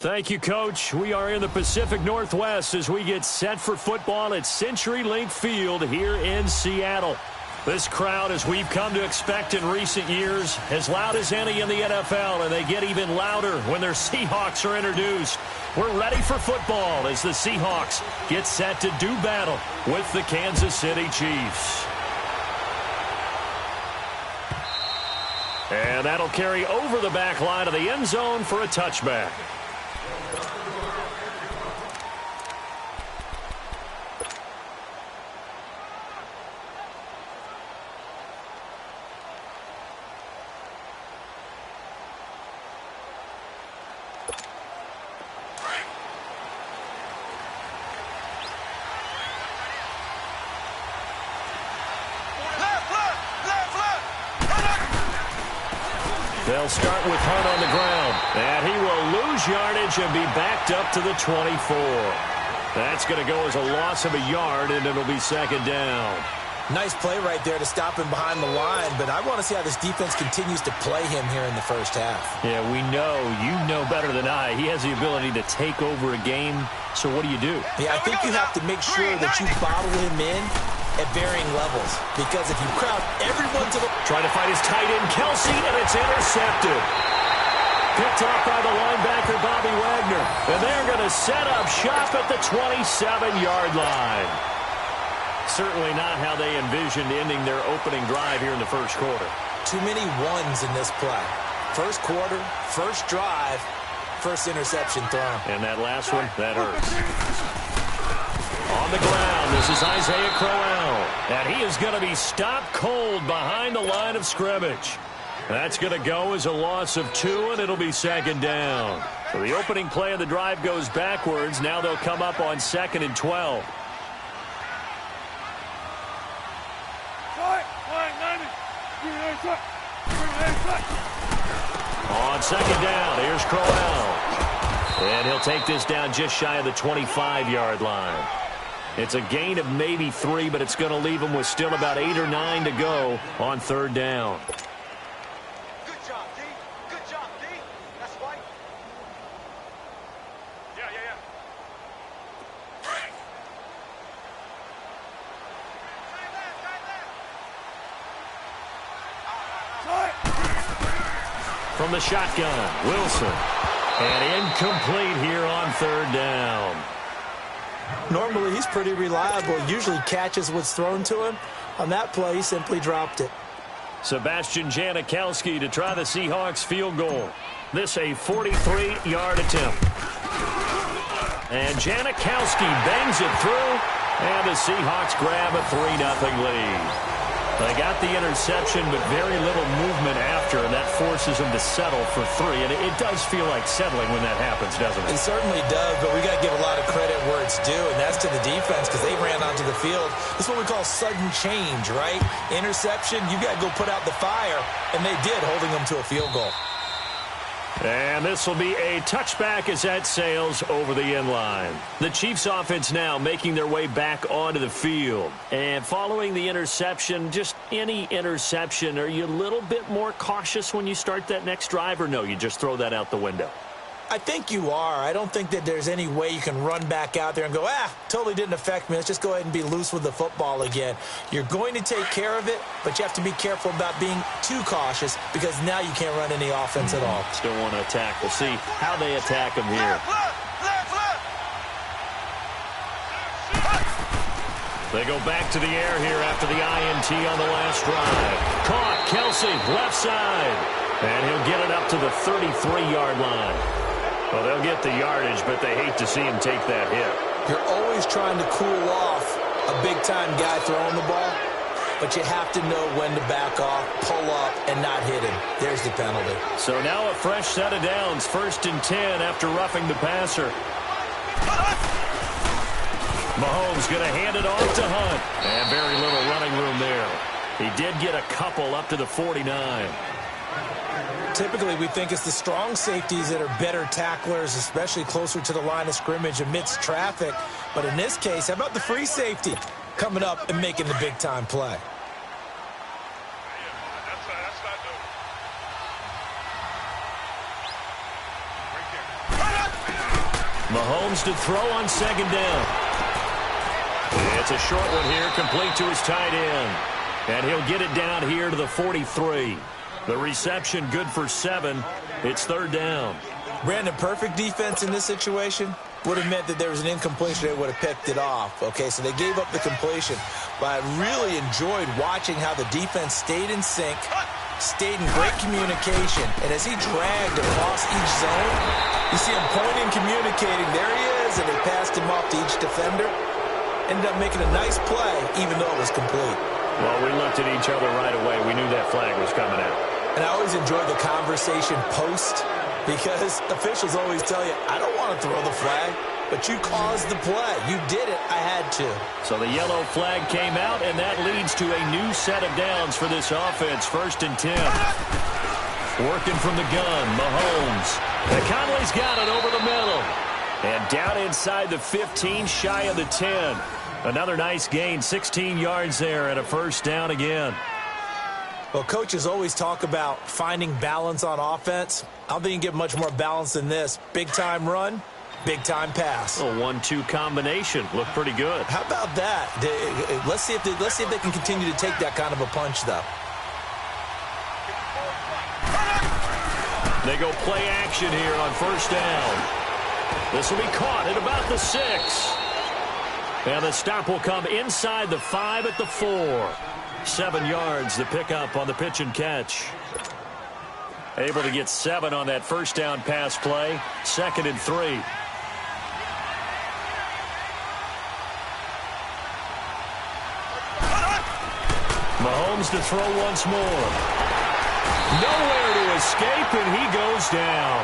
Thank you, Coach. We are in the Pacific Northwest as we get set for football at CenturyLink Field here in Seattle. This crowd, as we've come to expect in recent years, as loud as any in the NFL, and they get even louder when their Seahawks are introduced. We're ready for football as the Seahawks get set to do battle with the Kansas City Chiefs. And that'll carry over the back line of the end zone for a touchback. They'll start with Hunt on the ground, and he will lose yardage and be backed up to the 24. That's going to go as a loss of a yard, and it'll be second down. Nice play right there to stop him behind the line, but I want to see how this defense continues to play him here in the first half. Yeah, we know. You know better than I. He has the ability to take over a game, so what do you do? Yeah, I think you have to make sure that you bottle him in at varying levels, because if you crowd everyone to the... Trying to find his tight end, Kelsey, and it's intercepted. Picked off by the linebacker, Bobby Wagner. And they're going to set up shop at the 27-yard line. Certainly not how they envisioned ending their opening drive here in the first quarter. Too many ones in this play. First quarter, first drive, first interception thrown. And that last one, that hurts. On the ground, this is Isaiah Crowell. And he is going to be stopped cold behind the line of scrimmage. That's going to go as a loss of 2, and it'll be second down. So the opening play of the drive goes backwards. Now they'll come up on 2nd and 12. On second down, here's Crowell. And he'll take this down just shy of the 25-yard line. It's a gain of maybe 3, but it's going to leave him with still about 8 or 9 to go on third down. Good job, D. Good job, D. That's right. Yeah. From the shotgun, Wilson. And incomplete here on third down. Normally, he's pretty reliable. Usually catches what's thrown to him. On that play, he simply dropped it. Sebastian Janikowski to try the Seahawks field goal. This a 43-yard attempt. And Janikowski bangs it through, and the Seahawks grab a 3-0 lead. They got the interception, but very little movement after, and that forces them to settle for 3. And it does feel like settling when that happens, doesn't it? It certainly does, but we got to give a lot of credit where it's due, and that's to the defense because they ran onto the field. This is what we call sudden change, right? Interception, you got to go put out the fire, and they did, holding them to a field goal. And this will be a touchback as that sails over the end line. The Chiefs offense now making their way back onto the field. And following the interception, just any interception, are you a little bit more cautious when you start that next drive, or no, you just throw that out the window? I think you are. I don't think that there's any way you can run back out there and go, totally didn't affect me. Let's just go ahead and be loose with the football again. You're going to take care of it, but you have to be careful about being too cautious because now you can't run any offense at all. Still want to attack. We'll see how they attack them here. They go back to the air here after the INT on the last drive. Caught, Kelsey, left side. And he'll get it up to the 33-yard line. Well, they'll get the yardage, but they hate to see him take that hit. You're always trying to cool off a big-time guy throwing the ball, but you have to know when to back off, pull up, and not hit him. There's the penalty. So now a fresh set of downs, 1st and 10 after roughing the passer. Mahomes going to hand it off to Hunt. And very little running room there. He did get a couple up to the 49. Typically, we think it's the strong safeties that are better tacklers, especially closer to the line of scrimmage amidst traffic. But in this case, how about the free safety coming up and making the big-time play? Mahomes to throw on second down. It's a short one here, complete to his tight end. And he'll get it down here to the 43. The reception good for 7. It's third down. Brandon, perfect defense in this situation would have meant that there was an incompletion. They would have picked it off. Okay, so they gave up the completion. But I really enjoyed watching how the defense stayed in sync, stayed in great communication. And as he dragged across each zone, you see him pointing, communicating. There he is, and they passed him off to each defender. Ended up making a nice play, even though it was complete. Well, we looked at each other right away. We knew that flag was coming out. And I always enjoy the conversation post, because officials always tell you, I don't want to throw the flag, but you caused the play. You did it. I had to. So the yellow flag came out, and that leads to a new set of downs for this offense. 1st and 10. Working from the gun, Mahomes. And Conley's got it over the middle. And down inside the 15, shy of the 10. Another nice gain, 16 yards there, and a first down again. Well, coaches always talk about finding balance on offense. I don't think you can get much more balance than this. Big-time run, big-time pass. A 1-2 combination. Looked pretty good. How about that? Let's see if they can continue to take that kind of a punch, though. They go play action here on first down. This will be caught at about the 6. And the stop will come inside the 5 at the 4. 7 yards, the pickup on the pitch and catch. Able to get 7 on that first down pass play. 2nd and 3. Mahomes to throw once more. Nowhere to escape, and he goes down.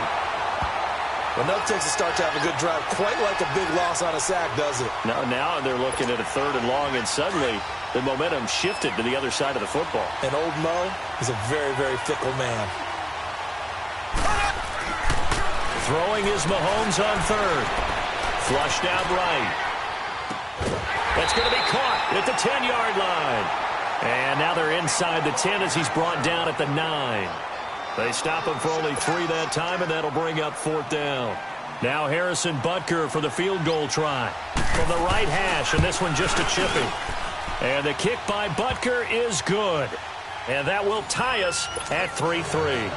Well, nothing takes a start to have a good drive, quite like a big loss on a sack, does it? Now they're looking at a 3rd and long, and suddenly the momentum shifted to the other side of the football. And old Mo is a very, very fickle man. Throwing is Mahomes on 3rd. Flushed out right. That's going to be caught at the 10-yard line. And now they're inside the 10 as he's brought down at the 9. They stop him for only 3 that time, and that'll bring up 4th down. Now Harrison Butker for the field goal try. From the right hash, and this one just a chipping. And the kick by Butker is good. And that will tie us at 3-3.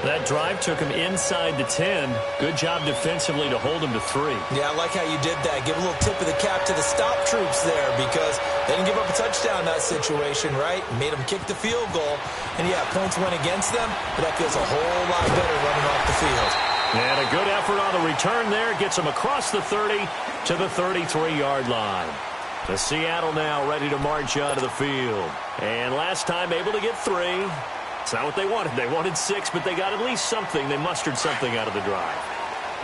That drive took him inside the 10. Good job defensively to hold him to 3. Yeah, I like how you did that. Give a little tip of the cap to the stop troops there, because they didn't give up a touchdown in that situation, right? Made them kick the field goal. And, yeah, points went against them, but that feels a whole lot better running off the field. And a good effort on the return there. Gets him across the 30 to the 33-yard line. The Seattle now ready to march onto the field. And last time able to get 3. It's not what they wanted. They wanted 6, but they got at least something. They mustered something out of the drive.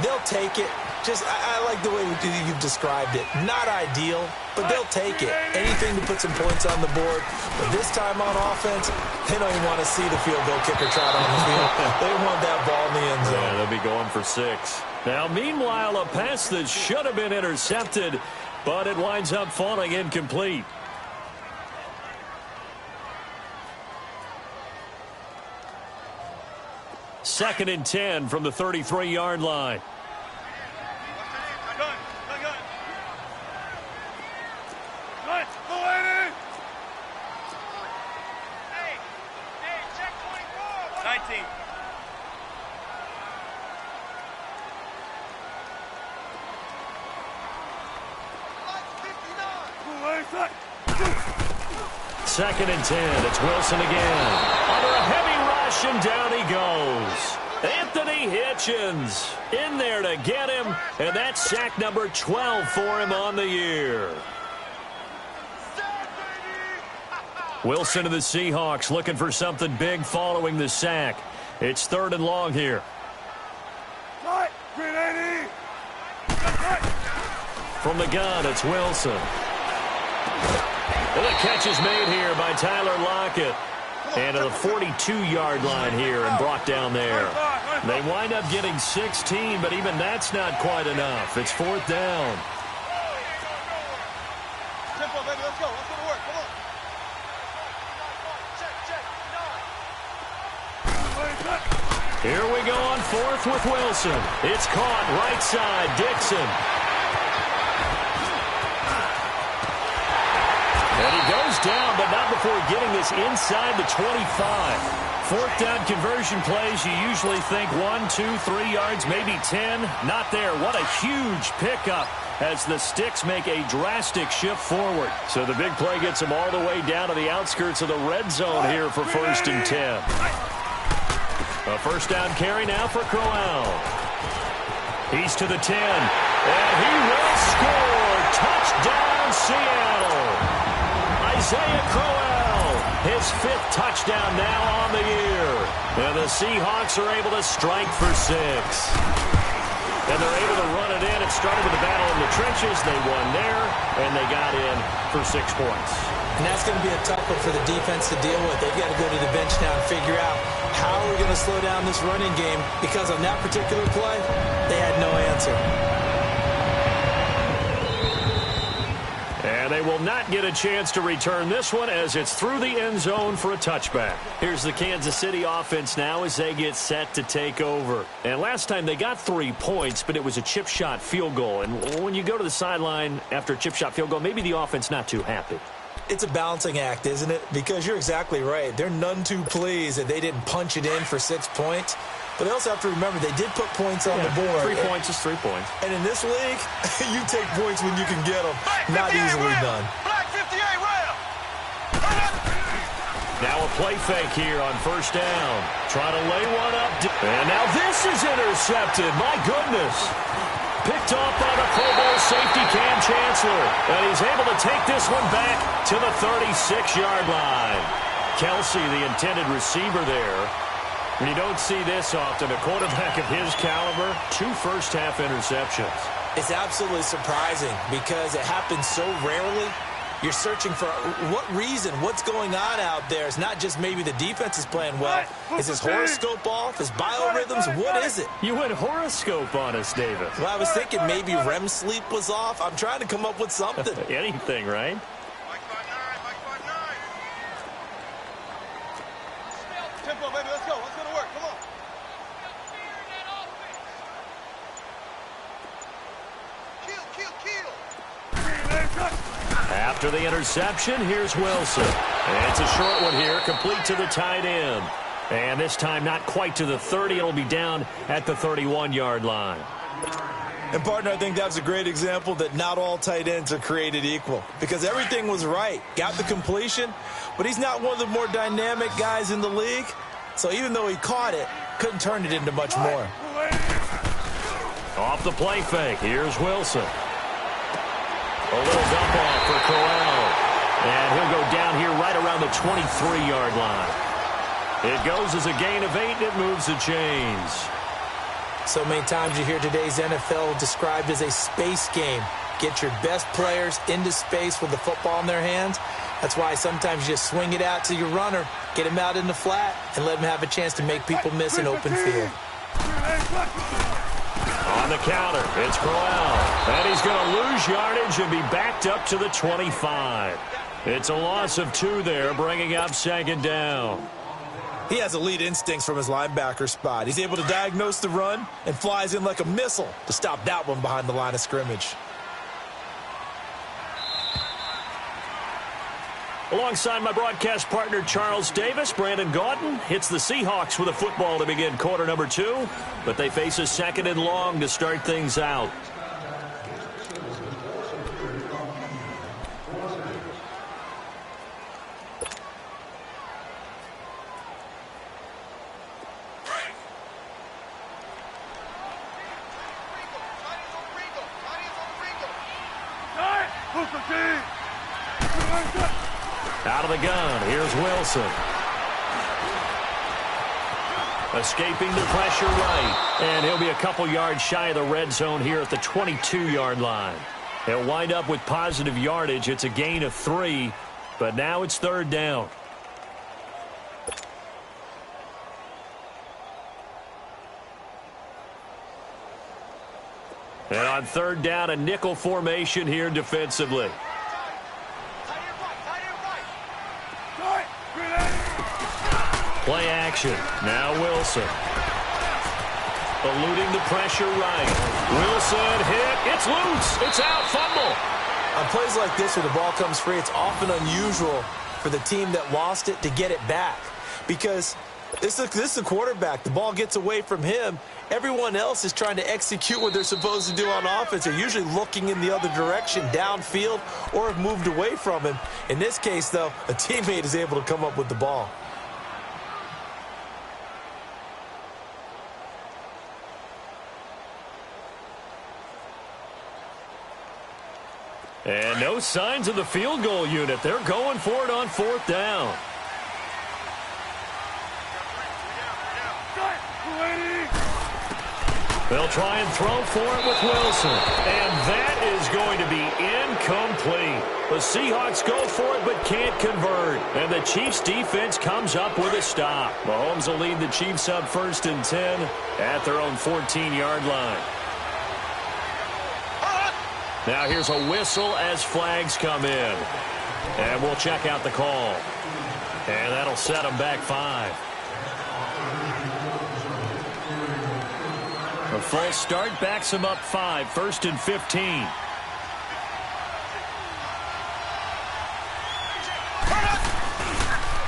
They'll take it. I like the way you've described it. Not ideal, but they'll take it. Anything to put some points on the board. But this time on offense, they don't even want to see the field goal kicker trot on the field. They want that ball in the end zone. Yeah, they'll be going for 6. Now, meanwhile, a pass that should have been intercepted, but it winds up falling incomplete. Second and 10 from the 33-yard line. Check 24. 19. Second and 10. It's Wilson again. Under a heavy rush, and down he goes. Anthony Hitchens in there to get him, and that's sack number 12 for him on the year. Wilson of the Seahawks looking for something big following the sack. It's 3rd and long here. From the gun, it's Wilson. And the catch is made here by Tyler Lockett. And to the 42-yard line here and brought down there. They wind up getting 16, but even that's not quite enough. It's 4th down. Tempo, baby, let's go. Let's go to work. Come on. Check. Here we go on fourth with Wilson. It's caught right side, Dixon. And he goes down, but not before getting this inside the 25. Fourth down conversion plays, you usually think 1, 2, 3 yards, maybe 10. Not there. What a huge pickup as the Sticks make a drastic shift forward. So the big play gets them all the way down to the outskirts of the red zone here for 1st and 10. A first down carry now for Crowell. He's to the 10. And he will score. Touchdown, Seattle. Isaiah Crowell, his 5th touchdown now on the year. And the Seahawks are able to strike for 6. And they're able to run it in. It started with a battle in the trenches. They won there, and they got in for 6 points. And that's going to be a tough one for the defense to deal with. They've got to go to the bench now and figure out how are we going to slow down this running game, because on that particular play, they had no answer. And they will not get a chance to return this one as it's through the end zone for a touchback. Here's the Kansas City offense now as they get set to take over. And last time they got 3 points, but it was a chip shot field goal. And when you go to the sideline after a chip shot field goal, maybe the offense not too happy. It's a balancing act, isn't it? Because you're exactly right. They're none too pleased that they didn't punch it in for 6 points. But they also have to remember they did put points on the board. 3 points is 3 points. And in this league, you take points when you can get them. Not easily done. Black 58 rail. Now a play fake here on first down. Try to lay one up. And now this is intercepted. My goodness. Picked off by the Pro Bowl safety Cam Chancellor. And he's able to take this one back to the 36-yard line. Kelsey, the intended receiver there. And you don't see this often. A quarterback of his caliber, 2 first-half interceptions. It's absolutely surprising because it happens so rarely. You're searching for what reason, what's going on out there. It's not just maybe the defense is playing well. Is his horoscope off? His biorhythms? What is it? You went horoscope on us, David. Well, I was thinking maybe REM sleep was off. I'm trying to come up with something. Anything, right? Tempo, baby, let's go. Let's go to work. Come on. Kill. After the interception, here's Wilson. And it's a short one here, complete to the tight end. And this time not quite to the 30. It'll be down at the 31-yard line. And, partner, I think that was a great example that not all tight ends are created equal, because everything was right. Got the completion, but he's not one of the more dynamic guys in the league. So even though he caught it, couldn't turn it into much more. Off the play fake, here's Wilson. A little dump off for Crowell. And he'll go down here right around the 23-yard line. It goes as a gain of 8, and it moves the chains. So many times you hear today's NFL described as a space game. Get your best players into space with the football in their hands. That's why sometimes you just swing it out to your runner, get him out in the flat, and let him have a chance to make people miss an open field. On the counter, it's Crowell. And he's going to lose yardage and be backed up to the 25. It's a loss of 2 there, bringing up 2nd down. He has elite instincts from his linebacker spot. He's able to diagnose the run and flies in like a missile to stop that one behind the line of scrimmage. Alongside my broadcast partner, Charles Davis, Brandon Gaudin hits the Seahawks with a football to begin quarter number 2, but they face a 2nd and long to start things out. Out of the gun, here's Wilson. Escaping the pressure right. And he'll be a couple yards shy of the red zone here at the 22-yard line. He'll wind up with positive yardage. It's a gain of 3, but now it's 3rd down. And on 3rd down, a nickel formation here defensively. Play action. Now Wilson. eluding the pressure right. Wilson hit. It's loose. It's out. Fumble. On plays like this where the ball comes free, it's often unusual for the team that lost it to get it back. Because this is the quarterback. The ball gets away from him. Everyone else is trying to execute what they're supposed to do on offense. They're usually looking in the other direction, downfield, or have moved away from him. In this case, though, a teammate is able to come up with the ball. And no signs of the field goal unit. They're going for it on 4th down. They'll try and throw for it with Wilson. And that is going to be incomplete. The Seahawks go for it but can't convert. And the Chiefs defense comes up with a stop. Mahomes will lead the Chiefs up 1st and 10 at their own 14-yard line. Now here's a whistle as flags come in. And we'll check out the call. And that'll set them back 5. A false start backs them up 5. 1st and 15.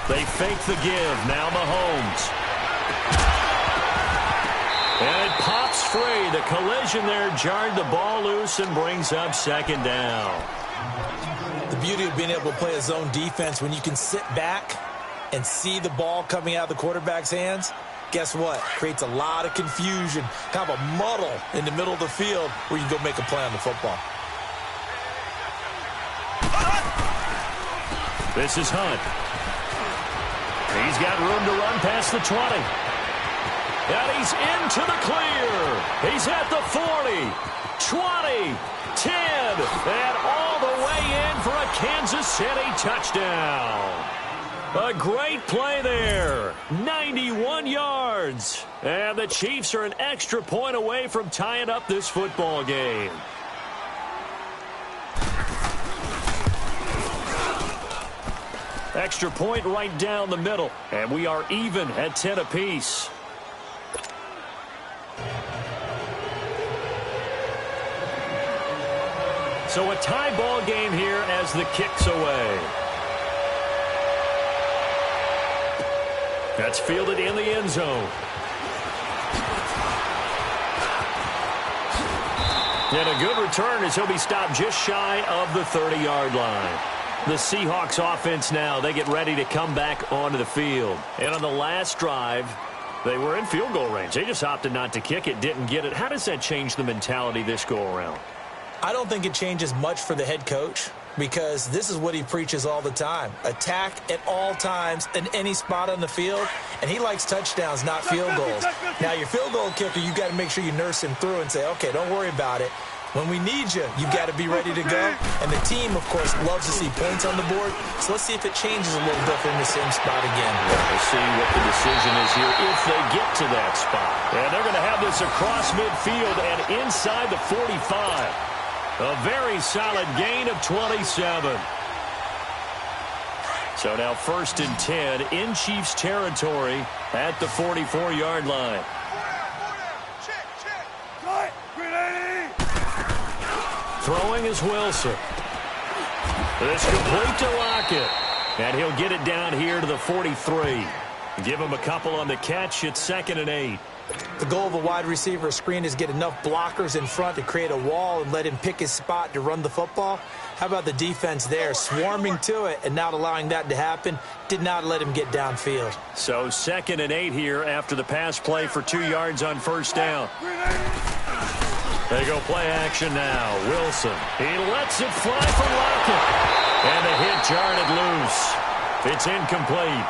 They fake the give. Now Mahomes. And it pops free. The collision there jarred the ball loose and brings up 2nd down. The beauty of being able to play a zone defense when you can sit back and see the ball coming out of the quarterback's hands, guess what? Creates a lot of confusion, kind of a muddle in the middle of the field where you can go make a play on the football. This is Hunt. He's got room to run past the 20. And he's into the clear. He's at the 40, 20, 10, and all the way in for a Kansas City touchdown. A great play there. 91 yards. And the Chiefs are an extra point away from tying up this football game. Extra point right down the middle. And we are even at 10 apiece. So a tie ball game here as the kick's away. That's fielded in the end zone. And a good return as he'll be stopped just shy of the 30-yard line. The Seahawks offense now, they get ready to come back onto the field. And on the last drive, they were in field goal range. They just opted not to kick it, didn't get it. How does that change the mentality this go-around? I don't think it changes much for the head coach because this is what he preaches all the time. Attack at all times in any spot on the field, and he likes touchdowns, not field goals. Now, your field goal kicker, you've got to make sure you nurse him through and say, okay, don't worry about it. When we need you, you've got to be ready to go. And the team, of course, loves to see points on the board. So let's see if it changes a little bit in the same spot again. We'll see what the decision is here if they get to that spot. And they're going to have this across midfield and inside the 45. A very solid gain of 27. So now 1st and 10 in Chiefs territory at the 44-yard line. Throwing is Wilson. This complete to Lockett. And he'll get it down here to the 43. Give him a couple on the catch. It's 2nd and 8. The goal of a wide receiver screen is get enough blockers in front to create a wall and let him pick his spot to run the football. How about the defense there, swarming to it and not allowing that to happen? Did not let him get downfield. So 2nd and 8 here after the pass play for 2 yards on 1st down. They go play action now. Wilson. He lets it fly for Lockett. And the hit jarred it loose. It's incomplete.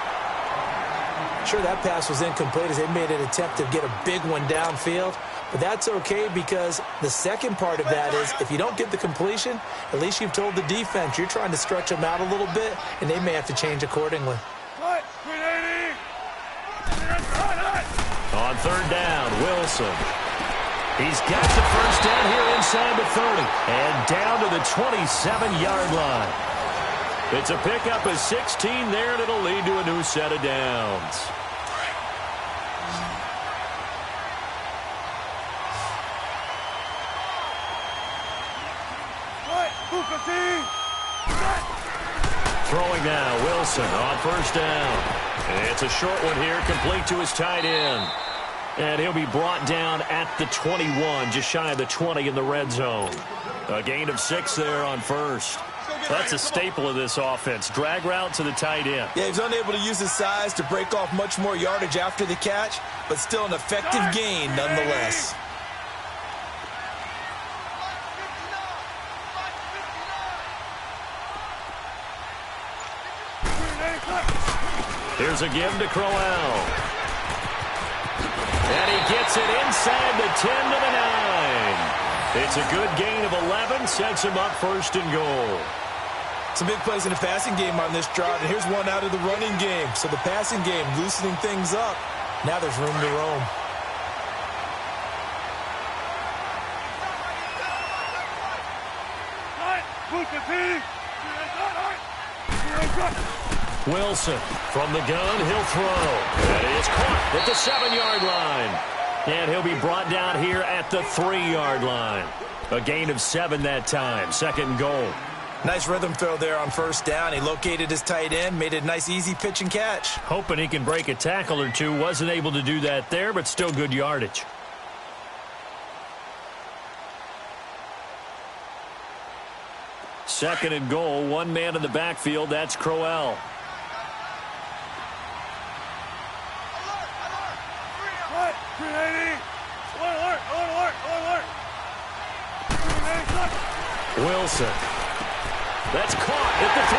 Sure, that pass was incomplete as they made an attempt to get a big one downfield. But that's okay because the second part of that is if you don't get the completion, at least you've told the defense you're trying to stretch them out a little bit, and they may have to change accordingly. On 3rd down, Wilson. He's got the 1st down here inside the 30 and down to the 27-yard line. It's a pickup of 16 there, and it'll lead to a new set of downs. Throwing now, Wilson on first down. And it's a short one here, complete to his tight end. And he'll be brought down at the 21, just shy of the 20 in the red zone. A gain of 6 there on first. That's a staple of this offense. Drag route to the tight end. Yeah, he's unable to use his size to break off much more yardage after the catch, but still an effective gain nonetheless. Here's a give to Crowell. And he gets it inside the 10 to the 9. It's a good gain of 11, sets him up first and goal. Some big plays in the passing game on this drive, and here's one out of the running game. So the passing game loosening things up. Now there's room to roam. Wilson from the gun, he'll throw. And it's caught at the 7-yard line. And he'll be brought down here at the 3-yard line. A gain of 7 that time, second and goal. Nice rhythm throw there on first down. He located his tight end, made it a nice easy pitch and catch. Hoping he can break a tackle or two. Wasn't able to do that there, but still good yardage. Second and goal, one man in the backfield. That's Crowell. Wilson. That's caught at the 3.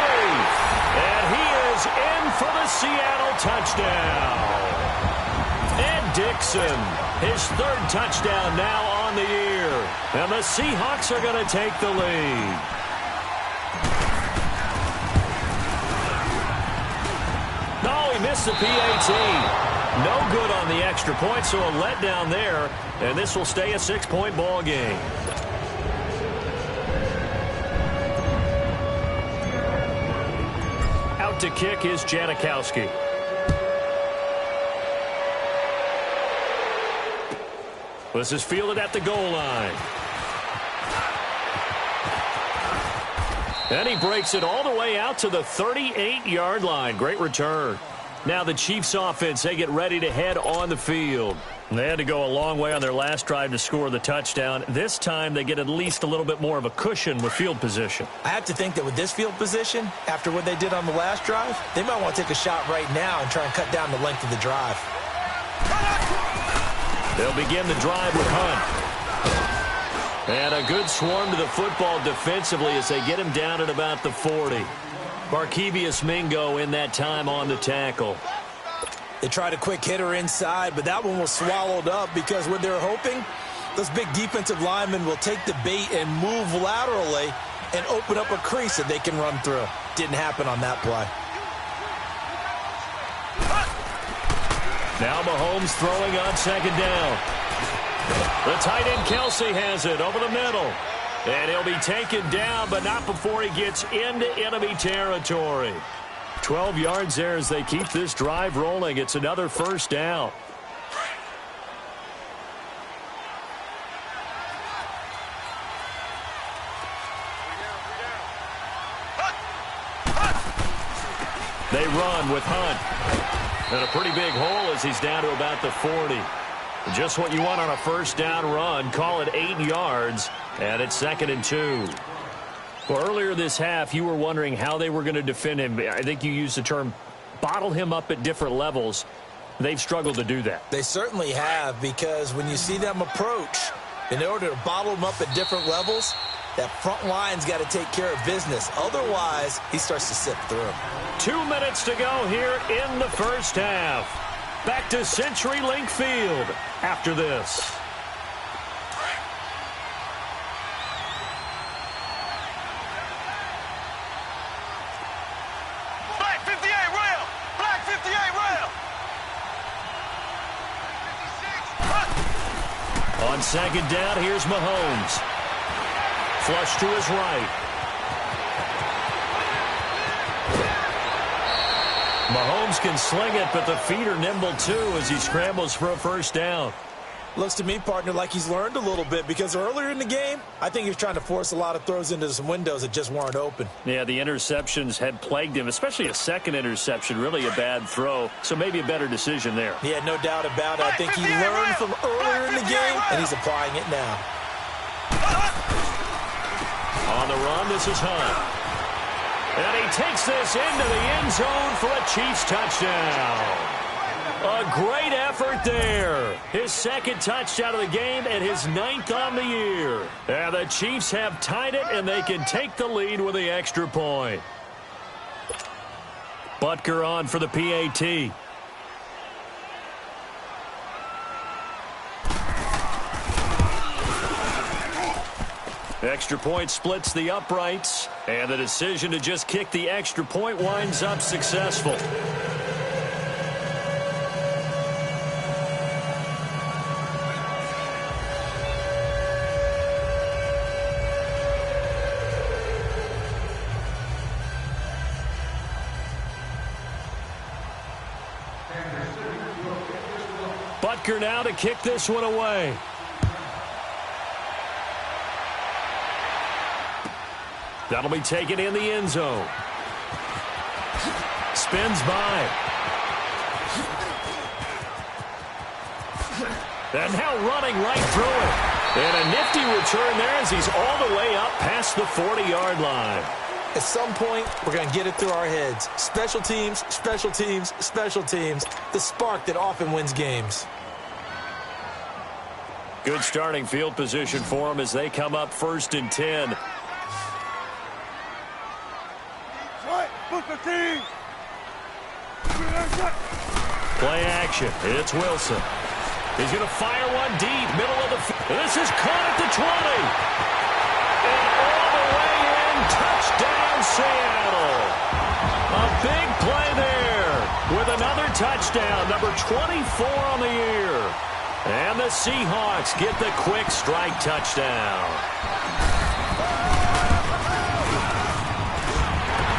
And he is in for the Seattle touchdown. And Dixon, his 3rd touchdown now on the year. And the Seahawks are going to take the lead. No, he missed the PAT. No good on the extra point, so a letdown there. And this will stay a 6-point ball game. Out to kick is Janikowski. This is fielded at the goal line. And he breaks it all the way out to the 38-yard line. Great return. Now the Chiefs offense, they get ready to head on the field. They had to go a long way on their last drive to score the touchdown. This time they get at least a little bit more of a cushion with field position. I have to think that with this field position, after what they did on the last drive, they might want to take a shot right now and try and cut down the length of the drive. They'll begin the drive with Hunt. And a good swarm to the football defensively as they get him down at about the 40. Barkevius Mingo in that time on the tackle. They tried a quick hitter inside, but that one was swallowed up because what they're hoping, those big defensive linemen will take the bait and move laterally and open up a crease that they can run through. Didn't happen on that play. Now Mahomes throwing on second down. The tight end Kelsey has it over the middle. And he'll be taken down, but not before he gets into enemy territory. 12 yards there as they keep this drive rolling. It's another first down. They run with Hunt. And a pretty big hole as he's down to about the 40. Just what you want on a first down run. Call it 8 yards. And it's 2nd and 2. Well, earlier this half, you were wondering how they were going to defend him. I think you used the term bottle him up at different levels. They've struggled to do that. They certainly have, because when you see them approach, in order to bottle him up at different levels, that front line's got to take care of business. Otherwise, he starts to sip through. 2 minutes to go here in the first half. Back to CenturyLink Field after this. Black 58 rail! Black 58 rail! On second down, here's Mahomes. Flush to his right. Mahomes can sling it, but the feet are nimble too as he scrambles for a first down. Looks to me, partner, like he's learned a little bit, because earlier in the game, I think he was trying to force a lot of throws into some windows that just weren't open. Yeah, the interceptions had plagued him, especially a second interception, really a bad throw, so maybe a better decision there. Yeah, no doubt about it. I think he learned from earlier in the game, and he's applying it now. On the run, this is Hunt. And he takes this into the end zone for a Chiefs touchdown. A great effort there. His second touchdown of the game and his 9th on the year. And the Chiefs have tied it, and they can take the lead with the extra point. Butker on for the PAT. Extra point splits the uprights, and the decision to just kick the extra point winds up successful. Butker now to kick this one away. That'll be taken in the end zone. Spins by. And now running right through it. And a nifty return there as he's all the way up past the 40-yard line. At some point, we're going to get it through our heads. Special teams, special teams, special teams. The spark that often wins games. Good starting field position for them as they come up 1st and 10. Play action. It's Wilson. He's going to fire one deep, middle of the field. This is caught at the 20. And all the way in, touchdown Seattle. A big play there with another touchdown, number 24 on the year. And the Seahawks get the quick strike touchdown.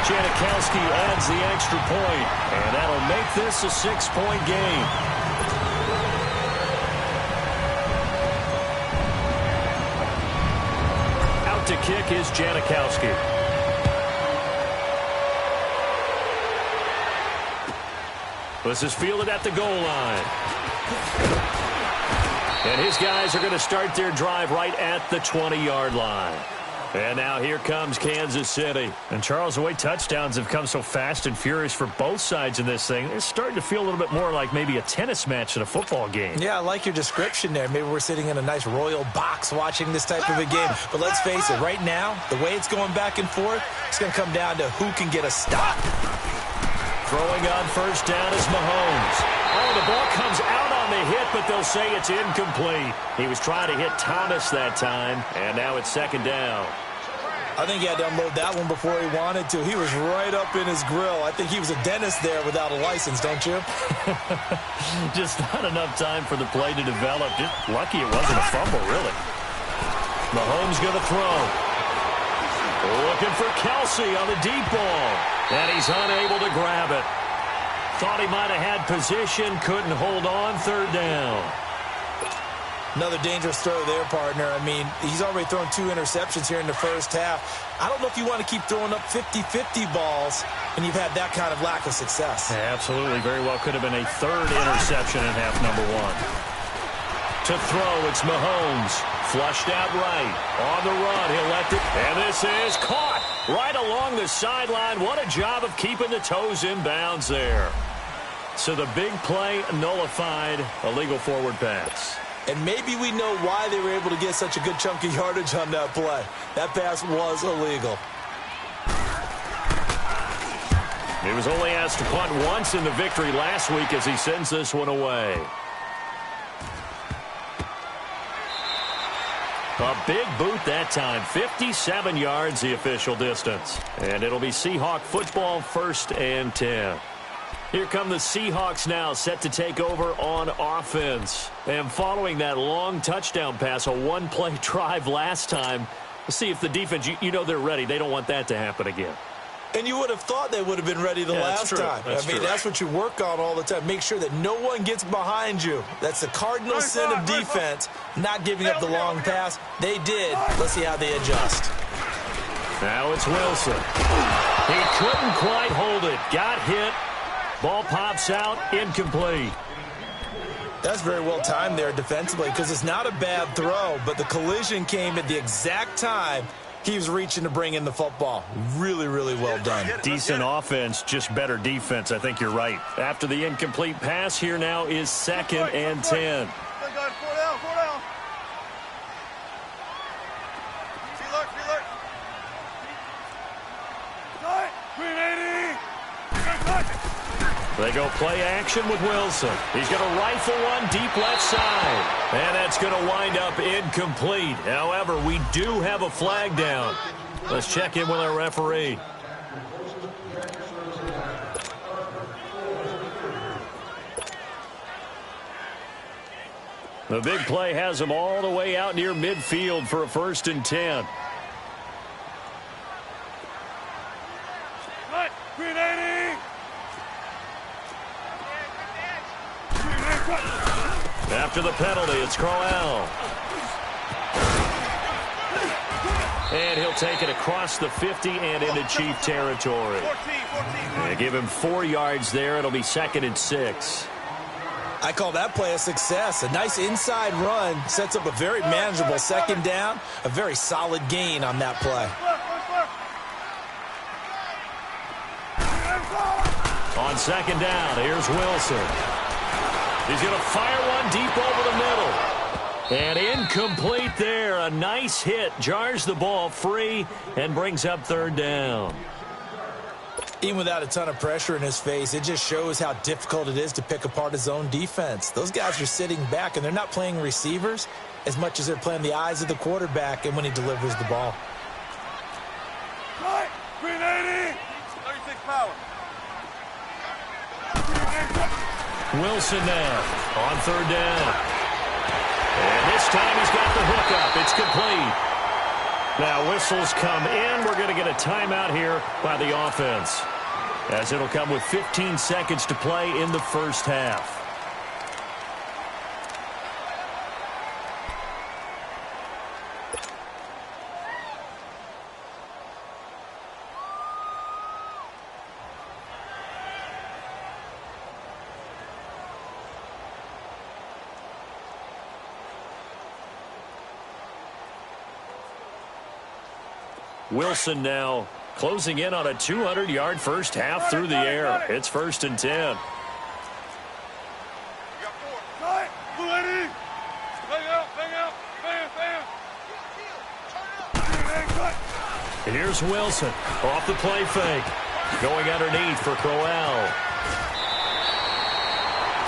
Janikowski adds the extra point, and that'll make this a 6-point game. Out to kick is Janikowski. This is fielded at the goal line. And his guys are going to start their drive right at the 20-yard line. And now here comes Kansas City. And Charles, the way touchdowns have come so fast and furious for both sides in this thing, it's starting to feel a little bit more like maybe a tennis match than a football game. Yeah, I like your description there. Maybe we're sitting in a nice royal box watching this type of a game. But let's face it, right now, the way it's going back and forth, it's going to come down to who can get a stop. Throwing on 1st down is Mahomes. Oh, the ball comes out on the hit, but they'll say it's incomplete. He was trying to hit Thomas that time, and now it's 2nd down. I think he had to unload that one before he wanted to. He was right up in his grill. I think he was a dentist there without a license, don't you? Just not enough time for the play to develop. Just lucky it wasn't a fumble, really. Mahomes going to throw. Looking for Kelsey on the deep ball. And he's unable to grab it. Thought he might have had position, couldn't hold on, 3rd down. Another dangerous throw there, partner. I mean, he's already thrown 2 interceptions here in the first half. I don't know if you want to keep throwing up 50-50 balls and you've had that kind of lack of success. Yeah, absolutely. Very well could have been a 3rd interception in half number 1. To throw, it's Mahomes. Flushed out right. On the run, he'll let it. And this is caught right along the sideline. What a job of keeping the toes in bounds there. So the big play nullified, a legal forward pass. And maybe we know why they were able to get such a good chunk of yardage on that play. That pass was illegal. He was only asked to punt once in the victory last week as he sends this one away. A big boot that time. 57 yards the official distance. And it'll be Seahawk football, 1st and 10. Here come the Seahawks now, set to take over on offense. And following that long touchdown pass, a one-play drive last time, let's see if the defense, you know they're ready. They don't want that to happen again. And you would have thought they would have been ready the last time. That's what you work on all the time. Make sure that no one gets behind you. That's the cardinal sin of defense, not giving up the long pass. They did. Let's see how they adjust. Now it's Wilson. He couldn't quite hold it. Got hit. Ball pops out. Incomplete. That's very well timed there defensively because it's not a bad throw, but the collision came at the exact time he was reaching to bring in the football. Really, really well done. Decent offense, just better defense. I think you're right. After the incomplete pass, here now is 2nd and 10. They go play action with Wilson. He's going to rifle one deep left side. And that's going to wind up incomplete. However, we do have a flag down. Let's check in with our referee. The big play has him all the way out near midfield for a 1st and 10. After the penalty, it's Crowell. And he'll take it across the 50 and into Chief territory. They give him 4 yards there. It'll be 2nd and 6. I call that play a success. A nice inside run sets up a very manageable 2nd down. A very solid gain on that play. On 2nd down, here's Wilson. He's going to fire one deep over the middle. And incomplete there. A nice hit. Jars the ball free and brings up 3rd down. Even without a ton of pressure in his face, it just shows how difficult it is to pick apart his own defense. Those guys are sitting back, and they're not playing receivers as much as they're playing the eyes of the quarterback and when he delivers the ball. Right, 380. 36 power. Wilson now on 3rd down. And this time he's got the hookup. It's complete. Now whistles come in. We're going to get a timeout here by the offense, as it'll come with 15 seconds to play in the 1st half. Wilson now closing in on a 200-yard 1st half through the air. It's 1st and 10. Here's Wilson off the play fake. Going underneath for Crowell.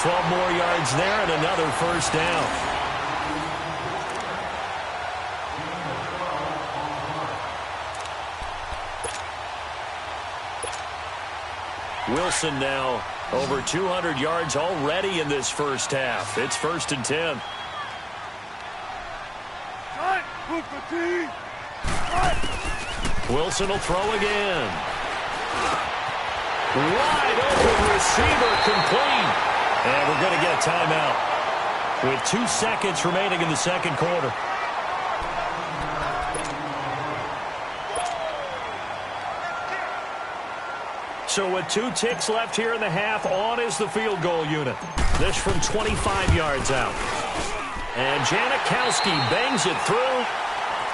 12 more yards there and another 1st down. Wilson now over 200 yards already in this 1st half. It's 1st and 10. Wilson will throw again. Wide open receiver, complete. And we're going to get a timeout with 2 seconds remaining in the 2nd quarter. So with 2 ticks left here in the half, on is the field goal unit. This from 25 yards out. And Janikowski bangs it through.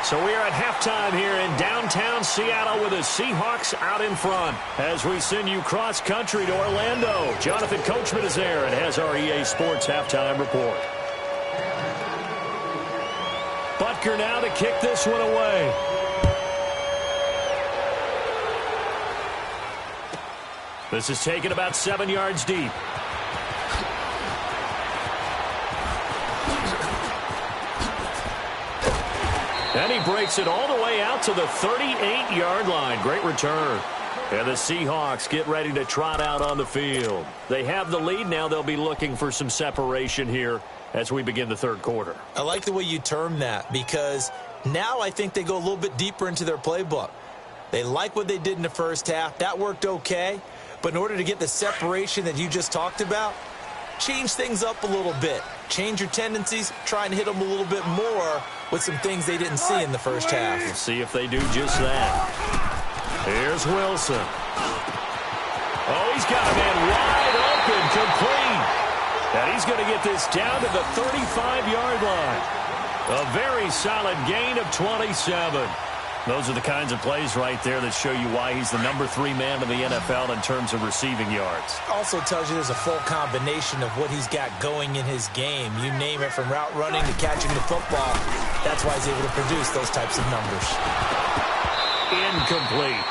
So we are at halftime here in downtown Seattle with the Seahawks out in front. As we send you cross-country to Orlando, Jonathan Coachman is there and has our EA Sports halftime report. Butker now to kick this one away. This is taken about 7 yards deep. And he breaks it all the way out to the 38-yard line. Great return. And the Seahawks get ready to trot out on the field. They have the lead. Now they'll be looking for some separation here as we begin the 3rd quarter. I like the way you term that, because now I think they go a little bit deeper into their playbook. They like what they did in the first half. That worked okay. But in order to get the separation that you just talked about, change things up a little bit. Change your tendencies. Try and hit them a little bit more with some things they didn't see in the first half. We'll see if they do just that. Here's Wilson. Oh, he's got a man wide open, complete. And he's going to get this down to the 35-yard line. A very solid gain of 27. Those are the kinds of plays right there that show you why he's the number 3 man in the NFL in terms of receiving yards. Also tells you there's a full combination of what he's got going in his game. You name it, from route running to catching the football. That's why he's able to produce those types of numbers. Incomplete.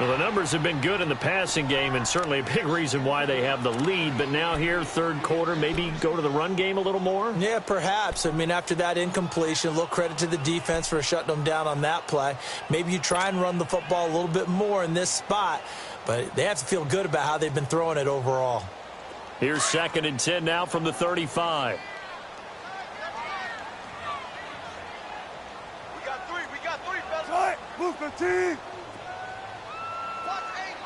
Well, the numbers have been good in the passing game, and certainly a big reason why they have the lead. But now here, third quarter, maybe go to the run game a little more? Yeah, perhaps. I mean, after that incompletion, a little credit to the defense for shutting them down on that play. Maybe you try and run the football a little bit more in this spot, but they have to feel good about how they've been throwing it overall. Here's 2nd and 10 now from the 35. We got three, fellas. Tight, move the team. Watch eight.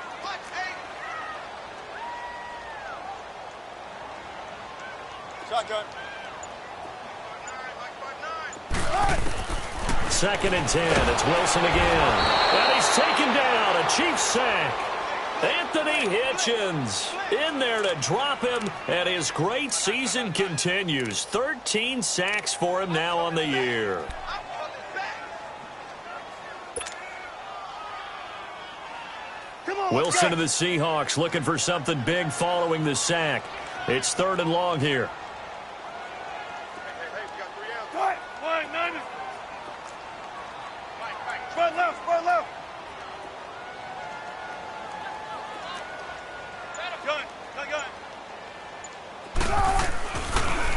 Shotgun. 2nd and 10. It's Wilson again. And he's taken down. A Chiefs sack. Anthony Hitchens in there to drop him, and his great season continues. 13 sacks for him now on the year. Wilson to the Seahawks, looking for something big following the sack. It's 3rd and long here. Tight, line, 9. Spread left, spread left. Gun.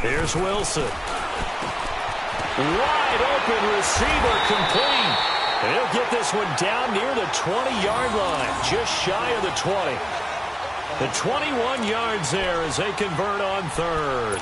Here's Wilson. Wide open receiver, complete. And he'll get this one down near the 20-yard line, just shy of the 20. The 21 yards there as they convert on 3rd.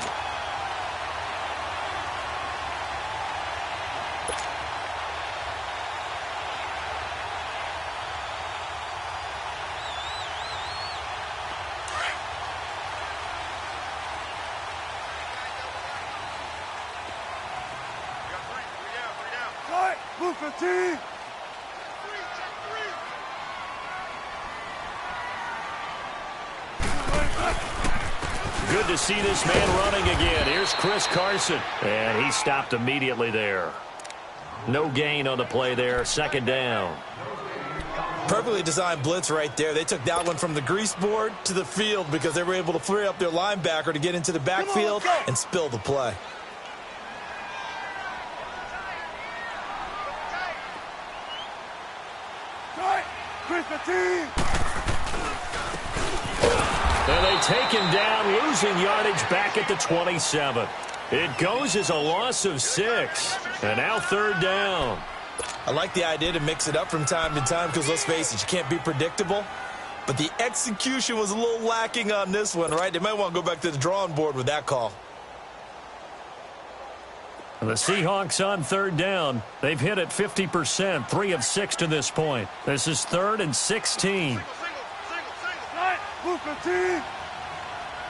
Tight, move the team. Good to see this man running again. Here's Chris Carson. And he stopped immediately there. No gain on the play there. 2nd down. Perfectly designed blitz right there. They took that one from the grease board to the field because they were able to free up their linebacker to get into the backfield and spill the play. Tight, Chris the team. And they take him down, losing yardage back at the 27. It goes as a loss of 6. And now 3rd down. I like the idea to mix it up from time to time because, let's face it, you can't be predictable. But the execution was a little lacking on this one, right? They might want to go back to the drawing board with that call. The Seahawks on 3rd down. They've hit it 50%, 3 of 6 to this point. This is 3rd and 16. Tight, move the team.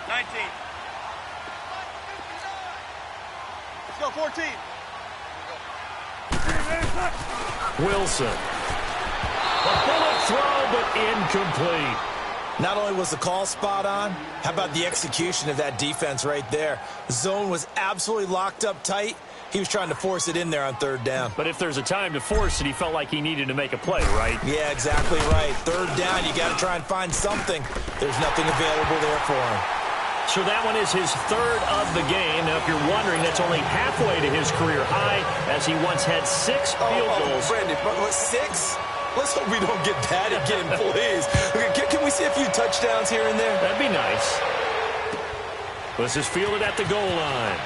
19. Let's go, 14. Wilson. A bullet throw, but incomplete. Not only was the call spot on, how about the execution of that defense right there? The zone was absolutely locked up tight. He was trying to force it in there on 3rd down. But if there's a time to force it, he felt like he needed to make a play, right? Yeah, exactly right. 3rd down, you got to try and find something. There's nothing available there for him. So that one is his 3rd of the game. Now, if you're wondering, that's only halfway to his career high, as he once had 6 field goals. Brandon, what, 6? Let's hope we don't get that again, please. Okay, can we see a few touchdowns here and there? That'd be nice. This is fielded at the goal line.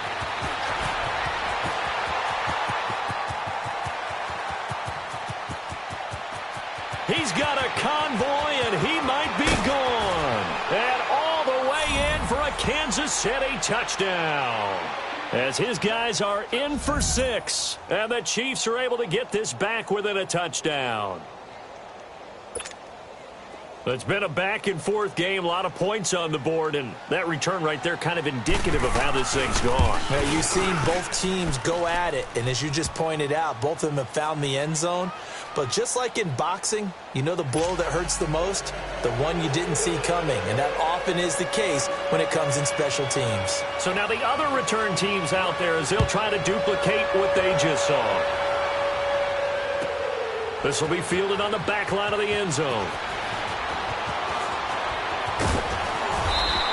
He's got a convoy, and he might be gone. And all the way in for a Kansas City touchdown. As his guys are in for 6, and the Chiefs are able to get this back within a touchdown. It's been a back-and-forth game, a lot of points on the board, and that return right there kind of indicative of how this thing's gone. Yeah, you've seen both teams go at it, and as you just pointed out, both of them have found the end zone. But just like in boxing, you know the blow that hurts the most? The one you didn't see coming, and that often is the case when it comes in special teams. So now the other return teams out there as they'll try to duplicate what they just saw. This will be fielded on the back line of the end zone.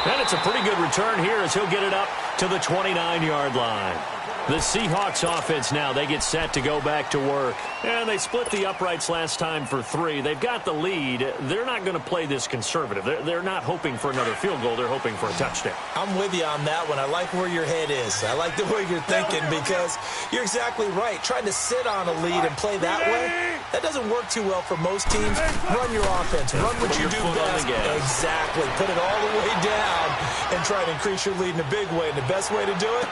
And it's a pretty good return here as he'll get it up to the 29-yard line. The Seahawks offense now, they get set to go back to work. And they split the uprights last time for 3. They've got the lead. They're not going to play this conservative. They're not hoping for another field goal. They're hoping for a touchdown. I'm with you on that one. I like where your head is. I like the way you're thinking because you're exactly right. Trying to sit on a lead and play that way, that doesn't work too well for most teams. Run your offense. Run what you do best. Exactly. Put it all the way down and try to increase your lead in a big way. And the best way to do it,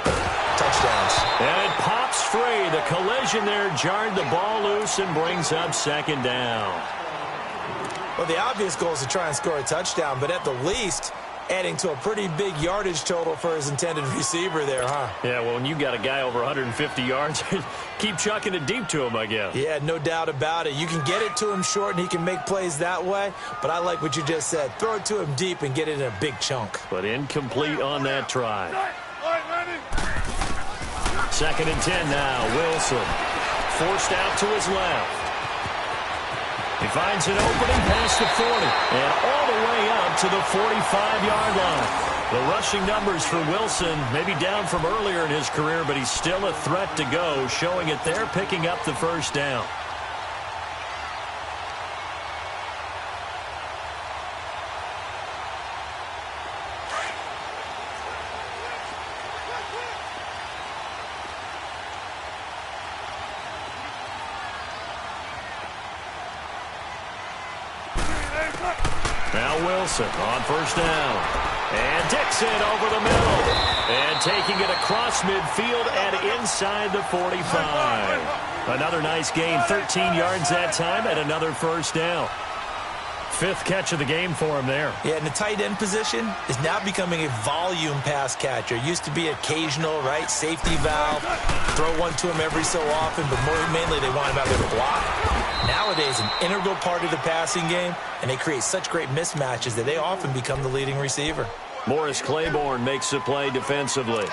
touchdowns. And it pops free. The collision there jarred the ball loose and brings up second down. Well, the obvious goal is to try and score a touchdown, but at the least, adding to a pretty big yardage total for his intended receiver there, huh? Yeah, well, when you got a guy over 150 yards, keep chucking it deep to him, I guess. Yeah, no doubt about it. You can get it to him short, and he can make plays that way, but I like what you just said. Throw it to him deep and get it in a big chunk. But incomplete on that try. Second and 10 now. Wilson forced out to his left. He finds an opening past the 40 and all the way up to the 45-yard line. The rushing numbers for Wilson maybe down from earlier in his career, but he's still a threat to go, showing it there, picking up the first down. Now Wilson on first down. And Dixon over the middle. And taking it across midfield and inside the 45. Another nice gain, 13 yards that time, and another first down. Fifth catch of the game for him there. Yeah, and the tight end position is now becoming a volume pass catcher. Used to be occasional, right? Safety valve. Throw one to him every so often, but mainly they want him out there to block. Nowadays, an integral part of the passing game, and they create such great mismatches that they often become the leading receiver. Morris Claiborne makes the play defensively.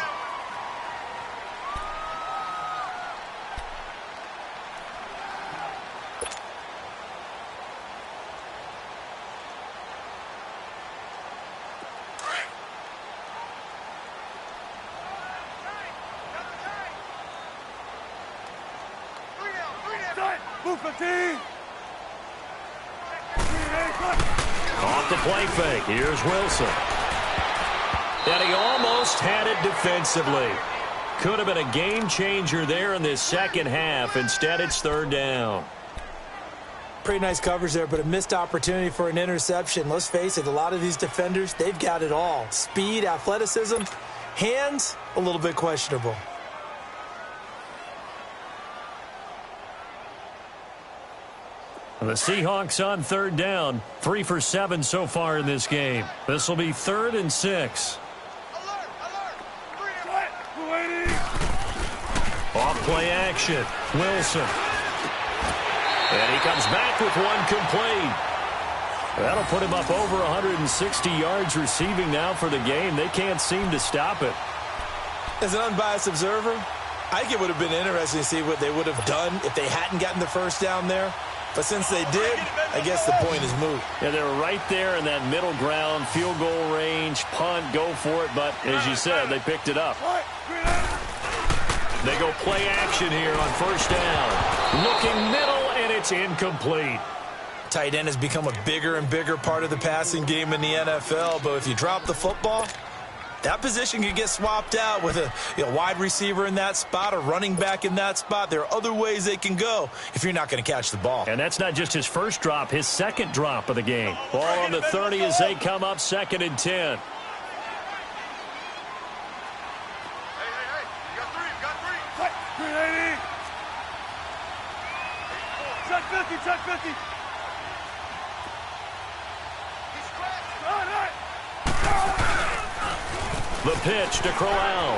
Off the play fake. Here's Wilson. And he almost had it defensively. Could have been a game changer there in this second half. Instead, it's third down. Pretty nice coverage there, but a missed opportunity for an interception. Let's face it, a lot of these defenders, they've got it all. Speed, athleticism, hands, a little bit questionable. The Seahawks on third down. 3 for 7 so far in this game. This will be 3rd and 6. Off play action. Wilson. And he comes back with one complete. That'll put him up over 160 yards receiving now for the game. They can't seem to stop it. As an unbiased observer, I think it would have been interesting to see what they would have done if they hadn't gotten the first down there. But since they did, I guess the point is moot. Yeah, they were right there in that middle ground, field goal range, punt, go for it. But as you said, they picked it up. They go play action here on first down. Looking middle, and it's incomplete. Tight end has become a bigger and bigger part of the passing game in the NFL. But if you drop the football, that position could get swapped out with a wide receiver in that spot, a running back in that spot. There are other ways they can go if you're not going to catch the ball. And that's not just his first drop, his second drop of the game. Ball on the 30 as they come up 2nd and 10. Check 50, check 50. The pitch to Crowell.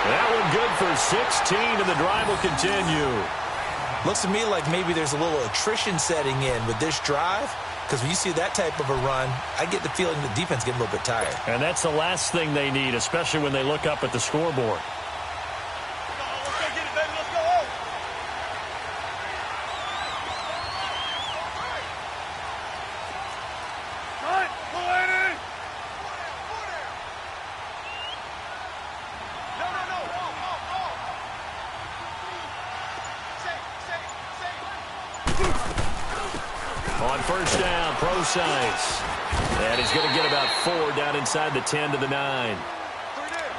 That one good for 16, and the drive will continue. Looks to me like maybe there's a little attrition setting in with this drive, because when you see that type of a run, I get the feeling the defense getting a little bit tired. And that's the last thing they need, especially when they look up at the scoreboard. On first down, Procise. And he's going to get about 4 down inside the 10 to the 9.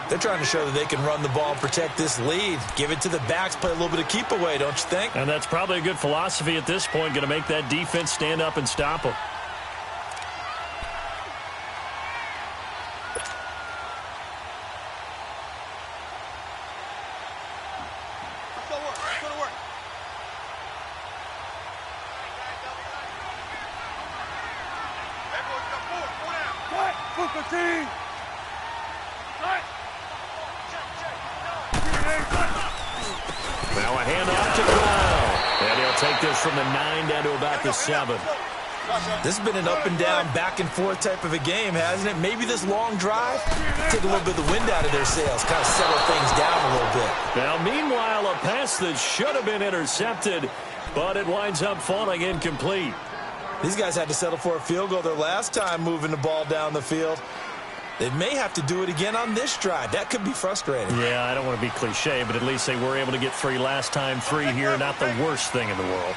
They're trying to show that they can run the ball and protect this lead. Give it to the backs, play a little bit of keep away, don't you think? And that's probably a good philosophy at this point, going to make that defense stand up and stop them. Now a handoff to Crowell. And he'll take this from the 9 down to about the 7. This has been an up and down, back and forth type of a game, hasn't it? Maybe this long drive take a little bit of the wind out of their sails, kind of settle things down a little bit. Now, meanwhile, a pass that should have been intercepted, but it winds up falling incomplete. These guys had to settle for a field goal their last time moving the ball down the field. They may have to do it again on this drive. That could be frustrating. Yeah, I don't want to be cliche, but at least they were able to get 3 last time. 3 here, not the worst thing in the world.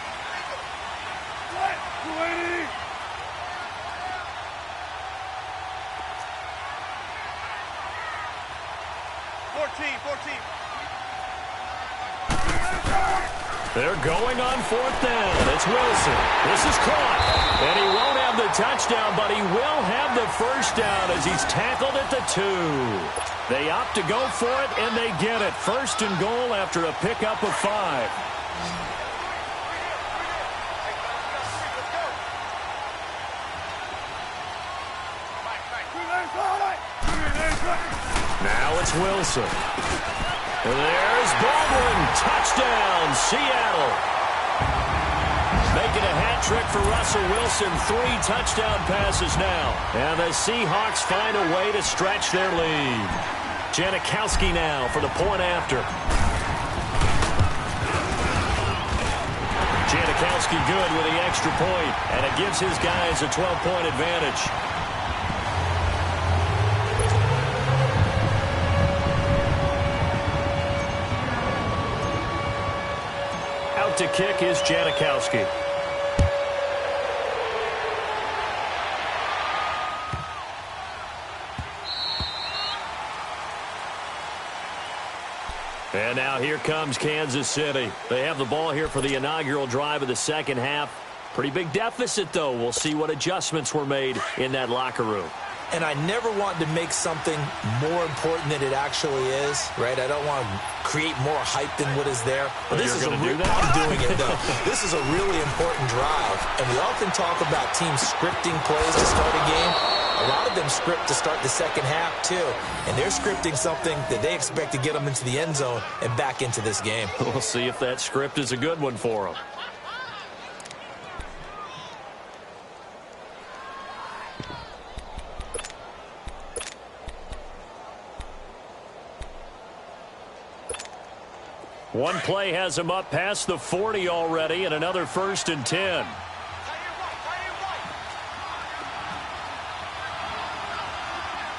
14. They're going on 4th down. It's Wilson. This is caught. And he won't have the touchdown, but he will have the first down as he's tackled at the 2. They opt to go for it, and they get it. 1st and goal after a pickup of 5. Now it's Wilson. There's Baldwin. Touchdown, Seattle. Making a hat trick for Russell Wilson. 3 touchdown passes now. And the Seahawks find a way to stretch their lead. Janikowski now for the point after. Janikowski good with the extra point, and it gives his guys a 12-point advantage. To kick is Janikowski. And now here comes Kansas City. They have the ball here for the inaugural drive of the second half. Pretty big deficit, though. We'll see what adjustments were made in that locker room. And I never want to make something more important than it actually is, right? I don't want to create more hype than what is there. But this is I'm doing it, though. This is a really important drive. And we often talk about teams scripting plays to start a game. A lot of them script to start the second half, too. And they're scripting something that they expect to get them into the end zone and back into this game. We'll see if that script is a good one for them. One play has him up past the 40 already, and another 1st and 10.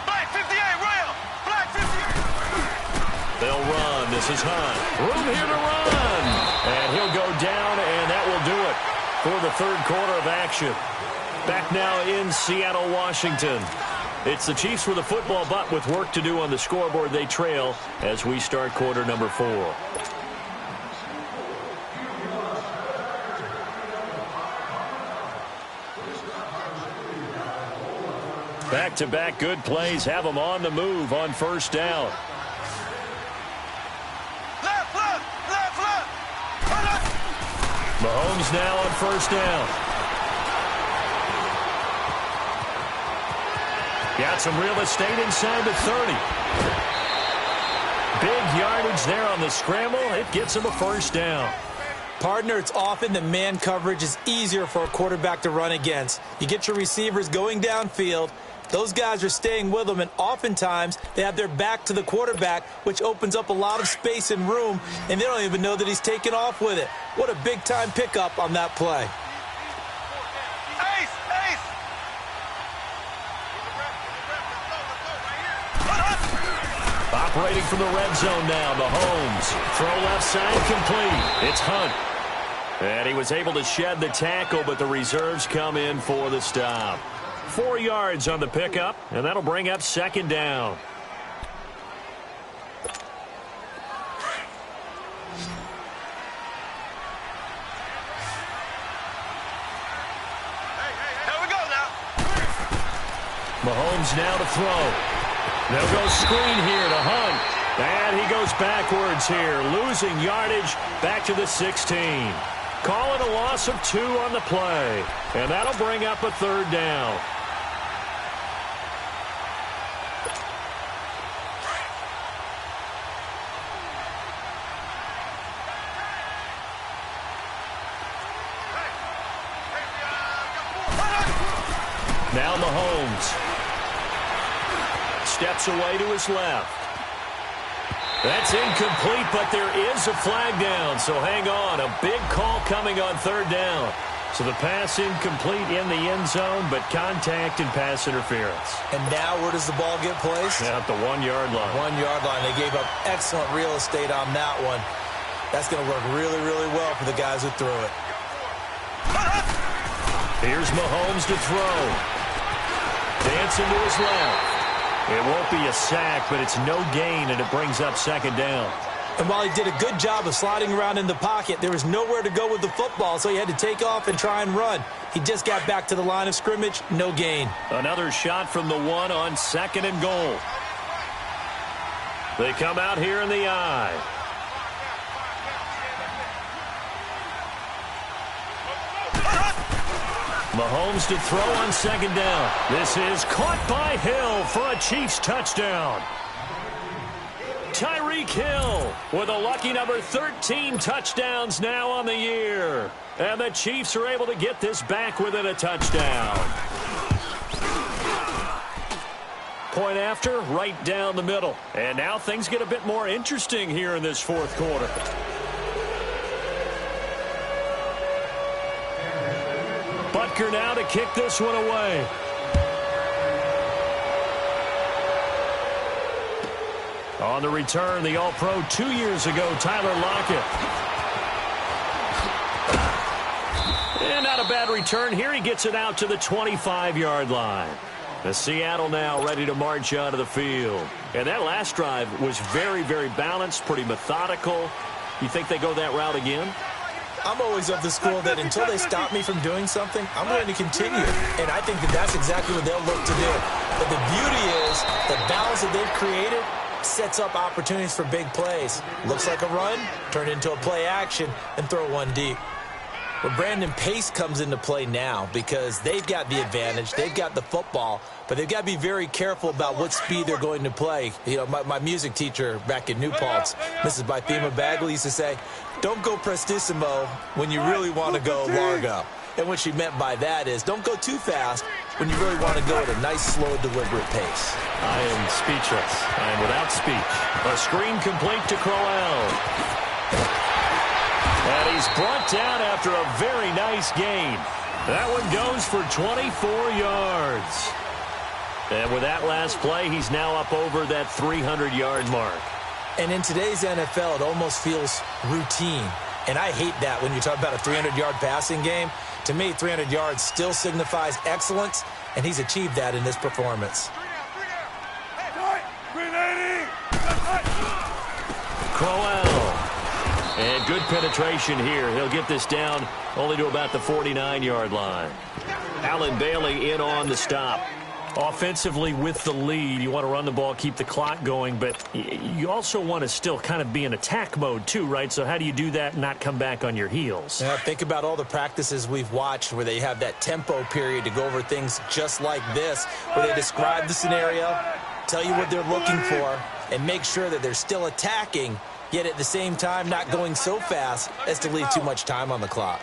Flag 58, rail. Flag 58. They'll run. This is Hunt. Room here to run. And he'll go down, and that will do it for the 3rd quarter of action. Back now in Seattle, Washington. It's the Chiefs with a football, but with work to do on the scoreboard, they trail as we start quarter number 4. Back-to-back good plays have them on the move on 1st down. Left. Mahomes now on 1st down. Got some real estate inside the 30. Big yardage there on the scramble. It gets him a first down. Partner, it's often that man coverage is easier for a quarterback to run against. You get your receivers going downfield. Those guys are staying with them, and oftentimes they have their back to the quarterback, which opens up a lot of space and room, and they don't even know that he's taken off with it. What a big-time pickup on that play. Operating from the red zone now, Mahomes. Throw left side complete. It's Hunt. And he was able to shed the tackle, but the reserves come in for the stop. 4 yards on the pickup, and that'll bring up second down. Here we go now. Mahomes now to throw. They'll go screen here to Hunt. And he goes backwards here, losing yardage back to the 16. Calling a loss of 2 on the play. And that'll bring up a third down. Now Mahomes steps away to his left. That's incomplete, but there is a flag down, so hang on. A big call coming on third down. So the pass incomplete in the end zone, but contact and pass interference. And now where does the ball get placed? At the 1 yard line. 1 yard line. They gave up excellent real estate on that one. That's going to work really, really well for the guys who threw it. Here's Mahomes to throw. Dancing to his left. It won't be a sack, but it's no gain, and it brings up second down. And while he did a good job of sliding around in the pocket, there was nowhere to go with the football, so he had to take off and try and run. He just got back to the line of scrimmage, no gain. Another shot from the 1 on second and goal. They come out here in the eye. Mahomes to throw on second down. This is caught by Hill for a Chiefs touchdown. Tyreek Hill with a lucky number 13 touchdowns now on the year. And the Chiefs are able to get this back within a touchdown. Point after, right down the middle. And now things get a bit more interesting here in this fourth quarter. Butker now to kick this one away. On the return, the All-Pro 2 years ago, Tyler Lockett. And not a bad return here. He gets it out to the 25-yard line. The Seattle now ready to march out of the field. And that last drive was very, very balanced, pretty methodical. You think they go that route again? I'm always of the school that until they stop me from doing something, I'm going to continue. And I think that that's exactly what they'll look to do. But the beauty is the balance that they've created sets up opportunities for big plays. Looks like a run, turn into a play action, and throw one deep. Well, Brandon, pace comes into play now because they've got the advantage. They've got the football, but they've got to be very careful about what speed they're going to play. You know, my music teacher back in New Paltz, Mrs. Bythema Bagley, used to say, don't go prestissimo when you really want to go largo. And what she meant by that is don't go too fast when you really want to go at a nice, slow, deliberate pace. I am speechless. I am without speech. A screen complete to Crowell. And he's brought down after a very nice gain. That one goes for 24 yards. And with that last play, he's now up over that 300-yard mark. And in today's NFL, it almost feels routine. And I hate that when you talk about a 300-yard passing game. To me, 300 yards still signifies excellence, and he's achieved that in this performance. Crowell. And good penetration here. He'll get this down only to about the 49-yard line. Allen Bailey in on the stop. Offensively with the lead, you want to run the ball, keep the clock going, but you also want to still kind of be in attack mode too, right? So how do you do that and not come back on your heels? Yeah, think about all the practices we've watched where they have that tempo period to go over things just like this, where they describe the scenario, tell you what they're looking for, and make sure that they're still attacking, yet at the same time not going so fast as to leave too much time on the clock.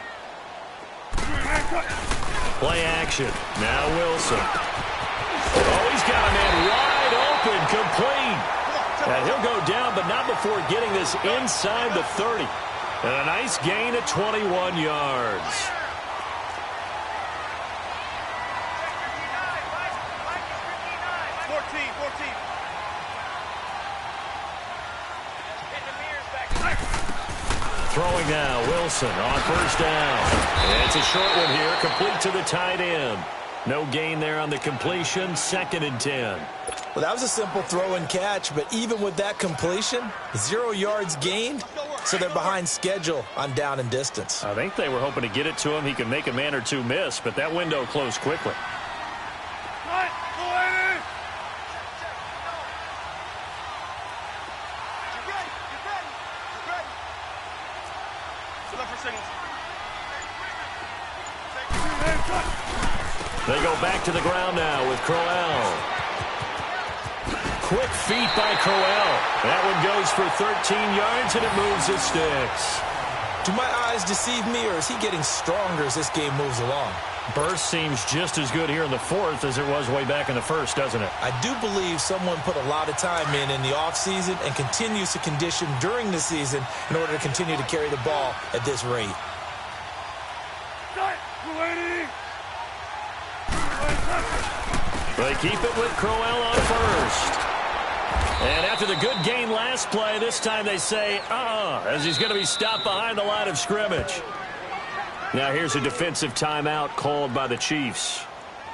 Play action. Now Wilson. Oh, he's got a man wide open, complete. And he'll go down, but not before getting this inside the 30. And a nice gain at 21 yards. Throwing now, Wilson on first down. And it's a short one here, complete to the tight end. No gain there on the completion, 2nd and 10. Well, that was a simple throw and catch, but even with that completion, 0 yards gained, so they're behind schedule on down and distance. I think they were hoping to get it to him. He could make a man or two miss, but that window closed quickly. They go back to the ground now with Crowell. Quick feet by Crowell. That one goes for 13 yards, and it moves the sticks. Do my eyes deceive me, or is he getting stronger as this game moves along? Burst seems just as good here in the 4th as it was way back in the 1st, doesn't it? I do believe someone put a lot of time in the offseason and continues to condition during the season in order to continue to carry the ball at this rate. They keep it with Crowell on first. And after the good gain last play, this time they say, as he's going to be stopped behind the line of scrimmage. Now here's a defensive timeout called by the Chiefs.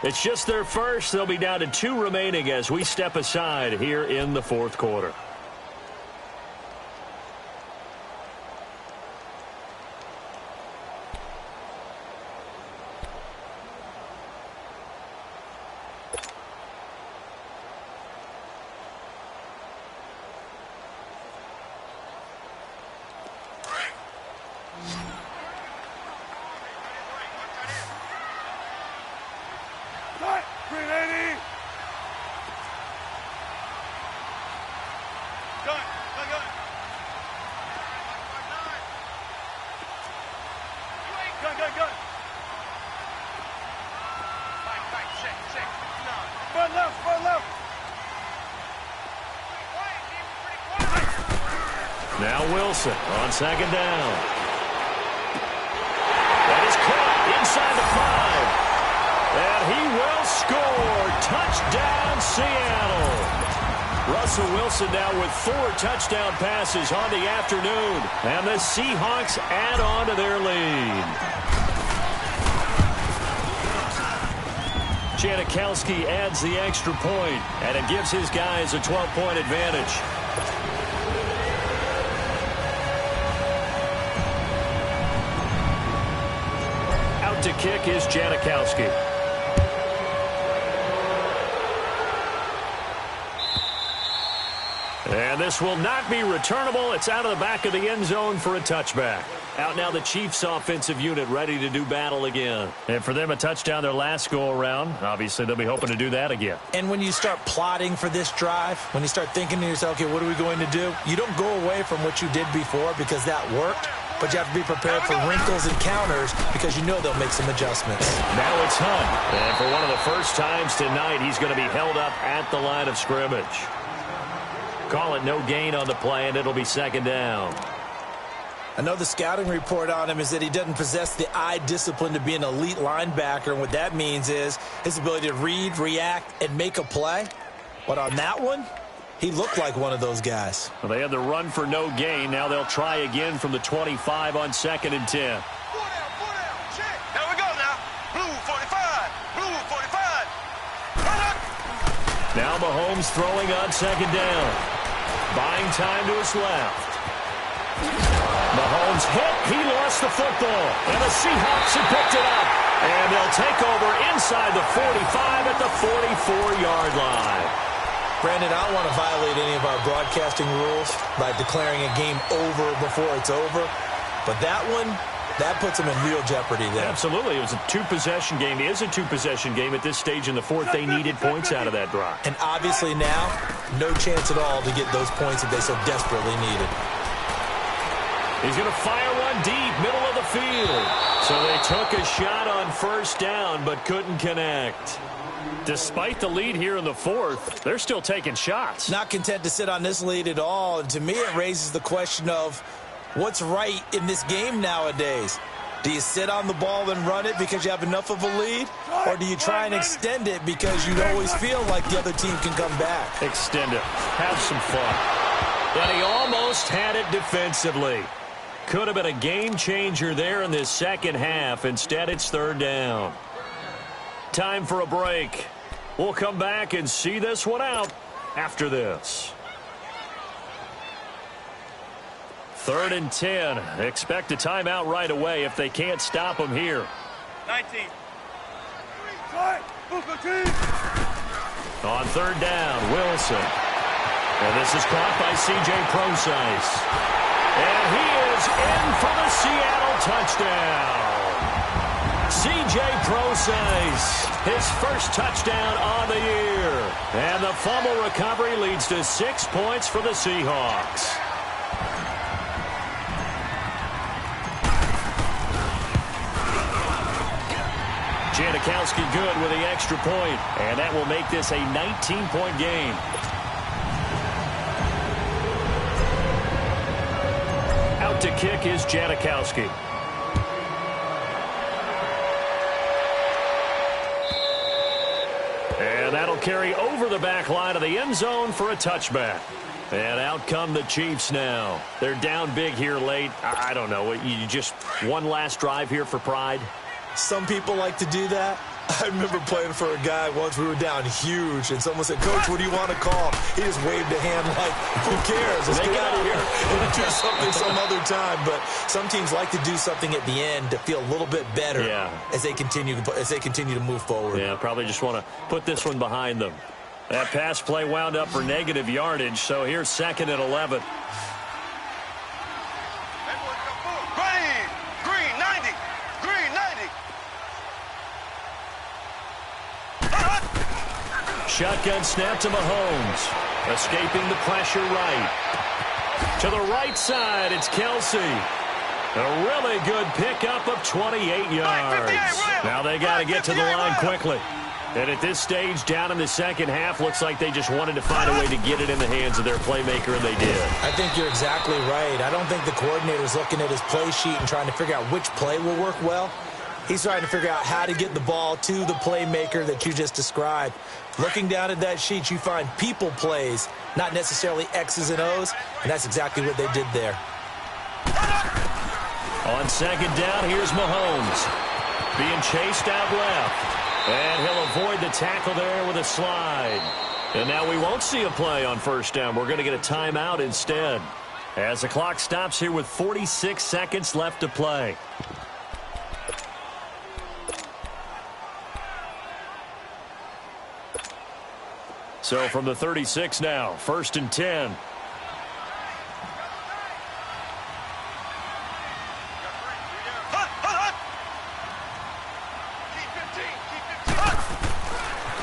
It's just their first. They'll be down to 2 remaining as we step aside here in the 4th quarter. Now Wilson on 2nd down. That is caught inside the 5. And he will score. Touchdown, Seattle. Russell Wilson now with 4 touchdown passes on the afternoon. And the Seahawks add on to their lead. Janikowski adds the extra point, and it gives his guys a 12-point advantage. Out to kick is Janikowski. And this will not be returnable. It's out of the back of the end zone for a touchback. Out now the Chiefs offensive unit ready to do battle again. And for them a touchdown their last go-around. Obviously they'll be hoping to do that again. And when you start plotting for this drive, when you start thinking to yourself, okay, what are we going to do? You don't go away from what you did before because that worked. But you have to be prepared for wrinkles and counters because you know they'll make some adjustments. Now it's Hunt. And for one of the first times tonight, he's going to be held up at the line of scrimmage. Call it no gain on the play, and it'll be 2nd down. I know the scouting report on him is that he doesn't possess the eye discipline to be an elite linebacker. And what that means is his ability to read, react, and make a play. But on that one, he looked like one of those guys. Well, they had the run for no gain. Now they'll try again from the 25 on 2nd and 10. Here we go now. Blue 45. Blue 45. Now Mahomes throwing on 2nd down. Buying time to his left. Mahomes hit. He lost the football. And the Seahawks have picked it up. And they'll take over inside the 45 at the 44-yard line. Brandon, I don't want to violate any of our broadcasting rules by declaring a game over before it's over. But that one, that puts them in real jeopardy there. Absolutely. It was a two-possession game. It is a two-possession game at this stage in the fourth. They needed points out of that drive. And obviously now, no chance at all to get those points that they so desperately needed. He's going to fire one deep, middle of the field. So they took a shot on first down, but couldn't connect. Despite the lead here in the fourth, they're still taking shots. Not content to sit on this lead at all. And to me, it raises the question of what's right in this game nowadays. Do you sit on the ball and run it because you have enough of a lead? Or do you try and extend it because you always feel like the other team can come back? Extend it. Have some fun. But he almost had it defensively. Could have been a game changer there in this second half. Instead, it's third down. Time for a break. We'll come back and see this one out after this. 3rd and 10. Expect a timeout right away if they can't stop them here. 19. On third down, Wilson. And this is caught by C.J. Prosise. And he is in for the Seattle touchdown. C.J. Prosise, his first touchdown on the year. And the fumble recovery leads to 6 points for the Seahawks. Janikowski good with the extra point, and that will make this a 19-point game. Out to kick is Janikowski. And that'll carry over the back line of the end zone for a touchback. And out come the Chiefs now. They're down big here late. I don't know. You just one last drive here for pride? Some people like to do that. I remember playing for a guy once. We were down huge, and someone said, "Coach, what do you want to call?" He just waved a hand like, "Who cares? Let's get out of here and do something some other time." But some teams like to do something at the end to feel a little bit better as they continue to move forward. Yeah, probably just want to put this one behind them. That pass play wound up for negative yardage, so here's 2nd and 11. Green 90. Green 90. Shotgun snap to Mahomes. Escaping the pressure right. To the right side, it's Kelsey. A really good pickup of 28 yards. Now they got to get to the line quickly. And at this stage, down in the second half, looks like they just wanted to find a way to get it in the hands of their playmaker, and they did. I think you're exactly right. I don't think the coordinator's looking at his play sheet and trying to figure out which play will work well. He's trying to figure out how to get the ball to the playmaker that you just described. Looking down at that sheet, you find people plays, not necessarily X's and O's, and that's exactly what they did there. On second down, here's Mahomes. Being chased out left. And he'll avoid the tackle there with a slide. And now we won't see a play on first down. We're going to get a timeout instead, as the clock stops here with 46 seconds left to play. So from the 36 now, 1st and 10.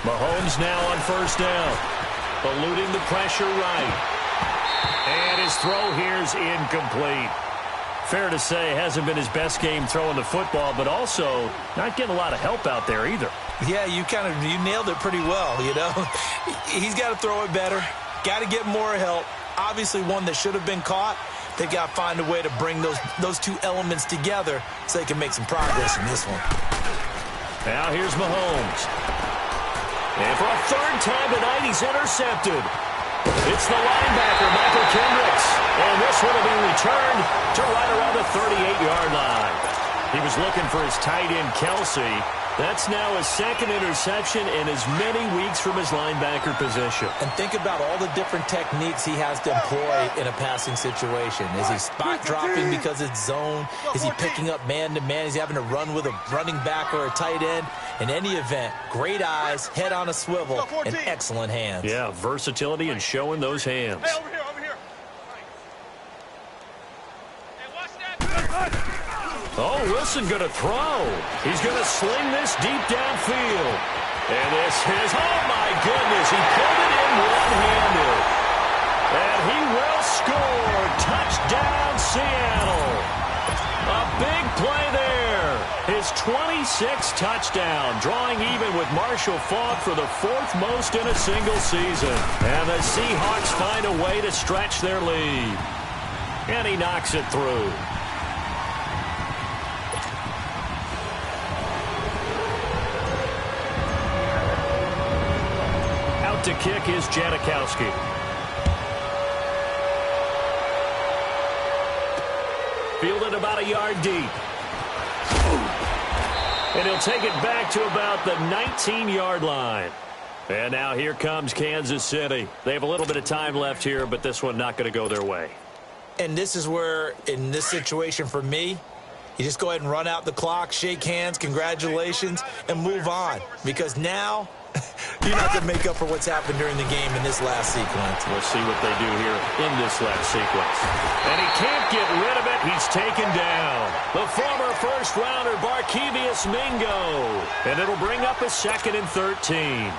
Mahomes now on first down. Eluding the pressure right. And his throw here is incomplete. Fair to say, hasn't been his best game throwing the football, but also not getting a lot of help out there either. Yeah, you nailed it pretty well, you know. He's got to throw it better. Got to get more help. Obviously one that should have been caught. They've got to find a way to bring those two elements together so they can make some progress in this one. Now here's Mahomes. And for a third time tonight, he's intercepted. It's the linebacker, Michael Kendricks. And this one will be returned to right around the 38-yard line. He was looking for his tight end, Kelsey, That's now his second interception in as many weeks from his linebacker position. And think about all the different techniques he has to employ in a passing situation. Is he spot dropping because it's zone? Is he picking up man-to-man? Is he having to run with a running back or a tight end? In any event, great eyes, head on a swivel, and excellent hands. Yeah, versatility and showing those hands. Hey, over here, over here. Hey, watch that. Oh, Wilson going to throw. He's going to sling this deep downfield. And this is, oh my goodness, he pulled it in one-handed. And he will score. Touchdown, Seattle. A big play there. His 26th touchdown, drawing even with Marshall Faulk for the 4th most in a single season. And the Seahawks find a way to stretch their lead. And he knocks it through. To kick is Janikowski. Fielded about a yard deep. And he'll take it back to about the 19-yard line. And now here comes Kansas City. They have a little bit of time left here, but this one not going to go their way. And this is where, in this situation for me, you just go ahead and run out the clock, shake hands, congratulations, and move on. Because now you're not going to make up for what's happened during the game in this last sequence. We'll see what they do here in this last sequence. And he can't get rid of it. He's taken down. The former first-rounder, Barkevious Mingo. And it'll bring up a 2nd and 13.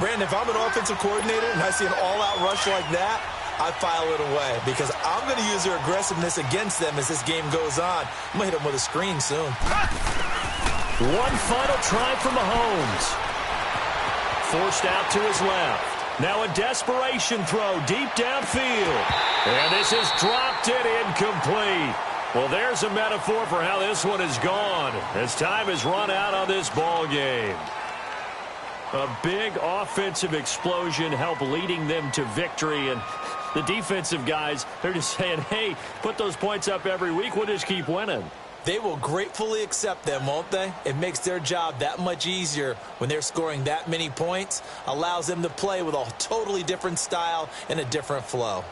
Brandon, if I'm an offensive coordinator and I see an all-out rush like that, I file it away because I'm going to use their aggressiveness against them as this game goes on. I'm going to hit them with a screen soon. One final try for Mahomes. Forced out to his left. Now a desperation throw deep downfield. And this has dropped it incomplete. Well, there's a metaphor for how this one is gone as time has run out on this ball game. A big offensive explosion helped leading them to victory. And the defensive guys, they're just saying, hey, put those points up every week. We'll just keep winning. They will gratefully accept them, won't they? It makes their job that much easier when they're scoring that many points. Allows them to play with a totally different style and a different flow.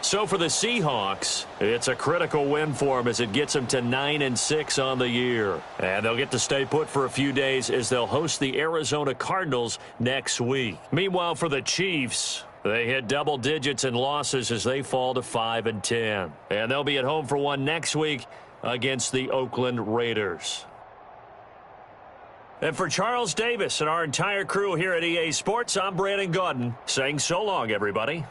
So for the Seahawks, it's a critical win for them as it gets them to 9-6 on the year. And they'll get to stay put for a few days as they'll host the Arizona Cardinals next week. Meanwhile, for the Chiefs, they hit double digits in losses as they fall to 5-10. And they'll be at home for one next week against the Oakland Raiders. And for Charles Davis and our entire crew here at EA Sports, I'm Brandon Gaudin saying so long, everybody.